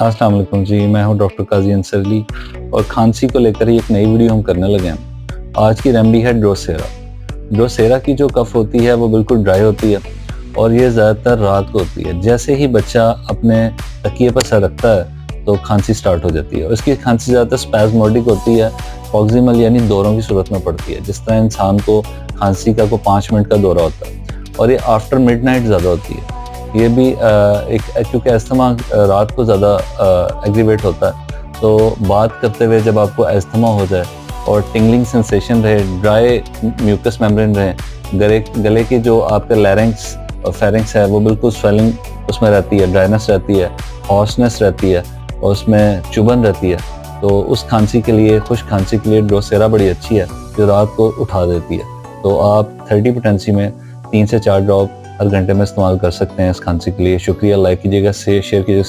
अस्सलाम वालेकुम जी, मैं हूं डॉक्टर काजी अंसर अली और खांसी को लेकर ही एक नई वीडियो हम करने लगे हैं। आज की रेमेडी है ड्रोसेरा। ड्रोसेरा की जो कफ होती है वो बिल्कुल ड्राई होती है और ये ज़्यादातर रात को होती है। जैसे ही बच्चा अपने तकिए पर सर रखता है तो खांसी स्टार्ट हो जाती है और इसकी खांसी ज़्यादातर स्पैज़मोडिक होती है, प्रॉक्सिमल यानी दौरों की सूरत में पड़ती है। जिस तरह इंसान को खांसी का 5 मिनट का दौरा होता है और ये आफ्टर मिडनाइट ज़्यादा होती है। ये भी क्योंकि अस्थमा रात को ज़्यादा एग्रीवेट होता है, तो बात करते हुए जब आपको अस्थमा हो जाए और टिंगलिंग सेंसेशन रहे, ड्राई म्यूकस मेम्ब्रेन रहे, गले की जो आपका लैरिंक्स और फेरिंक्स है वो बिल्कुल स्वेलिंग उसमें रहती है, ड्राइनेस रहती है, हॉर्सनेस रहती है और उसमें चुभन रहती है, तो उस खांसी के लिए, खुश खांसी के लिए ड्रोसेरा बड़ी अच्छी है जो रात को उठा देती है। तो आप 30 पोटेंसी में 3 से 4 ड्रॉप हर घंटे में इस्तेमाल कर सकते हैं इस खांसी के लिए। शुक्रिया, लाइक कीजिएगा, शेयर कीजिएगा।